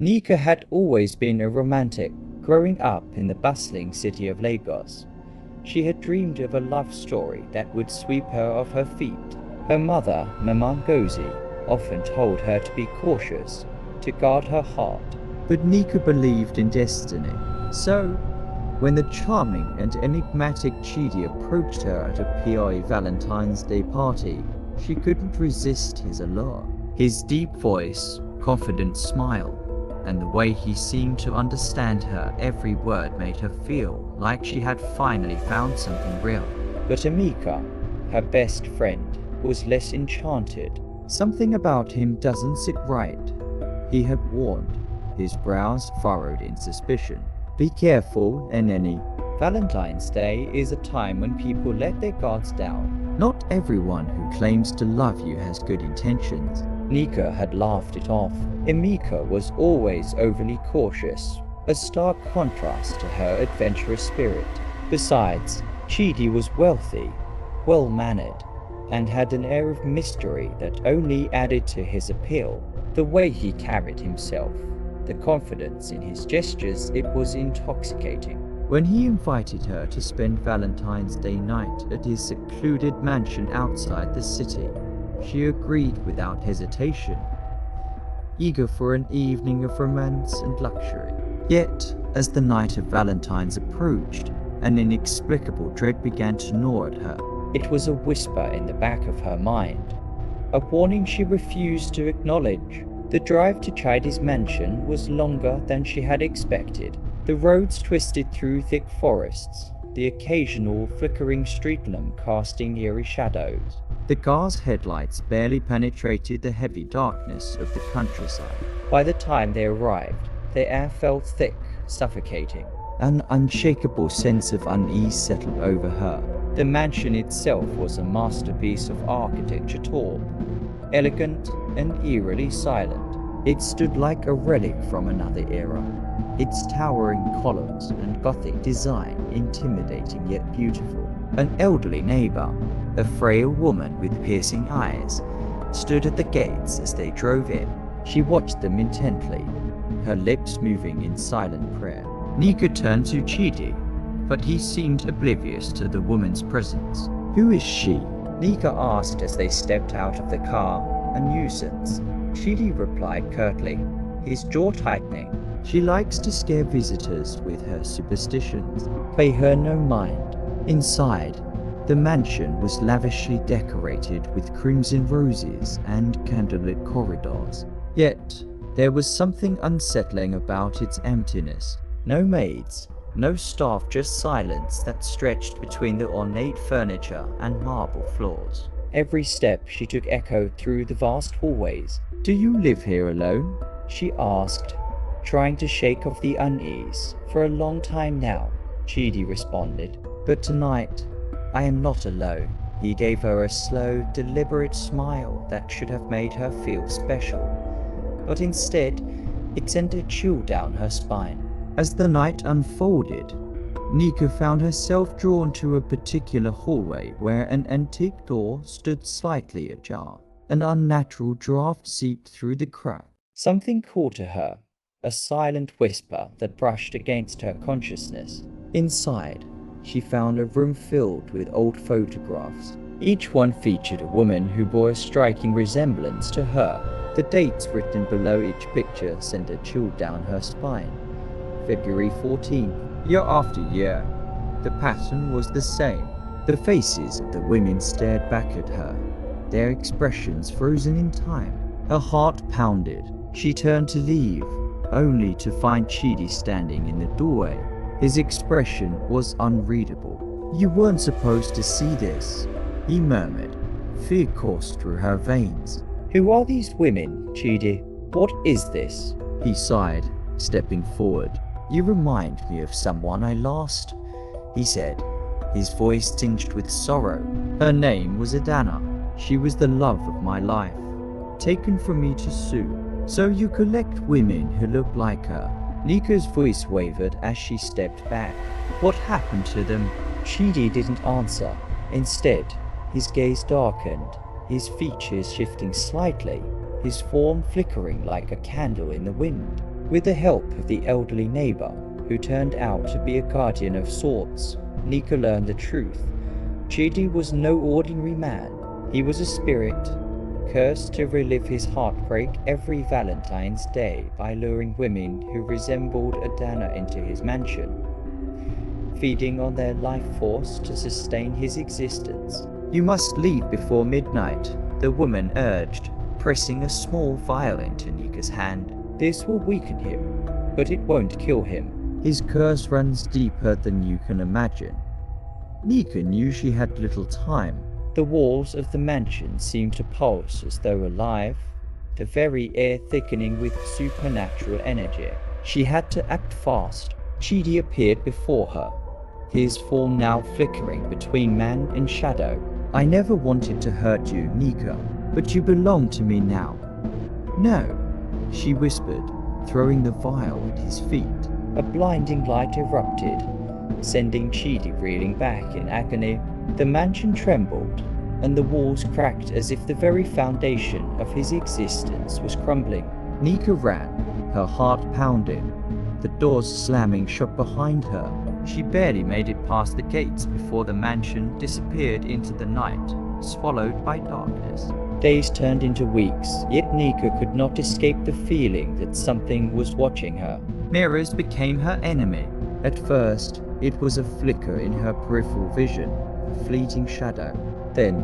Nika had always been a romantic, growing up in the bustling city of Lagos. She had dreamed of a love story that would sweep her off her feet. Her mother, Mama Ngozi, often told her to be cautious, to guard her heart. But Nika believed in destiny. So, when the charming and enigmatic Chidi approached her at a PI Valentine's Day party, she couldn't resist his allure. His deep voice, confident smile, and the way he seemed to understand her every word made her feel like she had finally found something real. But Amika, her best friend, was less enchanted. Something about him doesn't sit right, he had warned, his brows furrowed in suspicion. Be careful, Eneni. Valentine's Day is a time when people let their guards down. Not everyone who claims to love you has good intentions. Nika had laughed it off. Emika was always overly cautious, a stark contrast to her adventurous spirit. Besides, Chidi was wealthy, well-mannered, and had an air of mystery that only added to his appeal. The way he carried himself, the confidence in his gestures, it was intoxicating. When he invited her to spend Valentine's Day night at his secluded mansion outside the city, she agreed without hesitation, eager for an evening of romance and luxury. Yet, as the night of Valentine's approached, an inexplicable dread began to gnaw at her. It was a whisper in the back of her mind, a warning she refused to acknowledge. The drive to Chidi's mansion was longer than she had expected. The roads twisted through thick forests, the occasional flickering street lamp casting eerie shadows. The car's headlights barely penetrated the heavy darkness of the countryside. By the time they arrived, the air felt thick, suffocating. An unshakable sense of unease settled over her. The mansion itself was a masterpiece of architecture, tall, elegant, and eerily silent. It stood like a relic from another era, its towering columns and Gothic design intimidating yet beautiful. An elderly neighbor, a frail woman with piercing eyes, stood at the gates as they drove in. She watched them intently, her lips moving in silent prayer. Nika turned to Chidi, but he seemed oblivious to the woman's presence. Who is she? Nika asked as they stepped out of the car. A nuisance, Chidi replied curtly, his jaw tightening. She likes to scare visitors with her superstitions. Pay her no mind. Inside, the mansion was lavishly decorated with crimson roses and candlelit corridors. Yet, there was something unsettling about its emptiness. No maids, no staff, just silence that stretched between the ornate furniture and marble floors. Every step she took echoed through the vast hallways. Do you live here alone? She asked, trying to shake off the unease. For a long time now, Chidi responded. But tonight, I am not alone. He gave her a slow, deliberate smile that should have made her feel special. But instead, it sent a chill down her spine. As the night unfolded, Nika found herself drawn to a particular hallway where an antique door stood slightly ajar. An unnatural draft seeped through the crack. Something called to her, a silent whisper that brushed against her consciousness. Inside, she found a room filled with old photographs. Each one featured a woman who bore a striking resemblance to her. The dates written below each picture sent a chill down her spine. February 14th, year after year. The pattern was the same. The faces of the women stared back at her, their expressions frozen in time. Her heart pounded. She turned to leave, only to find Chidi standing in the doorway. His expression was unreadable. You weren't supposed to see this, he murmured. Fear coursed through her veins. Who are these women, Chidi? What is this? He sighed, stepping forward. You remind me of someone I lost, he said, his voice tinged with sorrow. Her name was Adana. She was the love of my life, taken from me too soon. So you collect women who look like her? Nika's voice wavered as she stepped back. What happened to them? Chidi didn't answer. Instead, his gaze darkened, his features shifting slightly, his form flickering like a candle in the wind. With the help of the elderly neighbor, who turned out to be a guardian of sorts, Nika learned the truth. Chidi was no ordinary man. He was a spirit, cursed to relive his heartbreak every Valentine's Day by luring women who resembled Adana into his mansion, feeding on their life force to sustain his existence. "You must leave before midnight," the woman urged, pressing a small vial into Nika's hand. "This will weaken him, but it won't kill him. His curse runs deeper than you can imagine." Nika knew she had little time. The walls of the mansion seemed to pulse as though alive, the very air thickening with supernatural energy. She had to act fast. Chidi appeared before her, his form now flickering between man and shadow. "I never wanted to hurt you, Nika, but you belong to me now." "No," she whispered, throwing the vial at his feet. A blinding light erupted, sending Chidi reeling back in agony. The mansion trembled, and the walls cracked as if the very foundation of his existence was crumbling. Nika ran, her heart pounding, the doors slamming shut behind her. She barely made it past the gates before the mansion disappeared into the night, swallowed by darkness. Days turned into weeks, yet Nika could not escape the feeling that something was watching her. Mirrors became her enemy. At first, it was a flicker in her peripheral vision, a fleeting shadow. Then,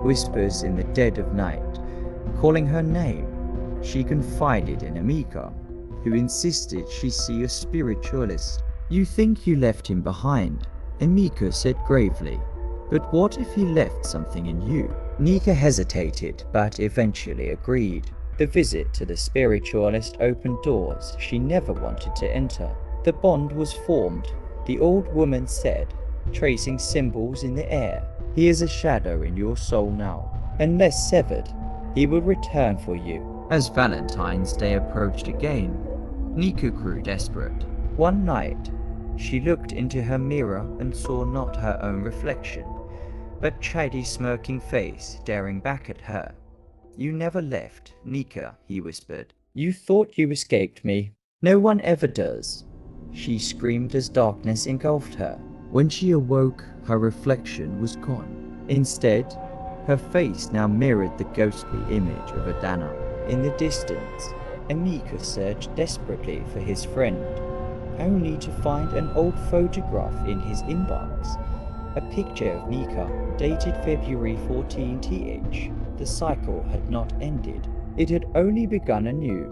whispers in the dead of night, calling her name. She confided in Amika, who insisted she see a spiritualist. "You think you left him behind," Amika said gravely. "But what if he left something in you?" Nika hesitated, but eventually agreed. The visit to the spiritualist opened doors she never wanted to enter. The bond was formed, the old woman said, tracing symbols in the air. "He is a shadow in your soul now. Unless severed, he will return for you." As Valentine's Day approached again, Nika grew desperate. One night, she looked into her mirror and saw not her own reflection, but Chidi's smirking face staring back at her. "You never left, Nika," he whispered. "You thought you escaped me. No one ever does," she screamed as darkness engulfed her. When she awoke, her reflection was gone. Instead, her face now mirrored the ghostly image of Adana. In the distance, Amika searched desperately for his friend, only to find an old photograph in his inbox. A picture of Nika, dated February 14th. The cycle had not ended. It had only begun anew.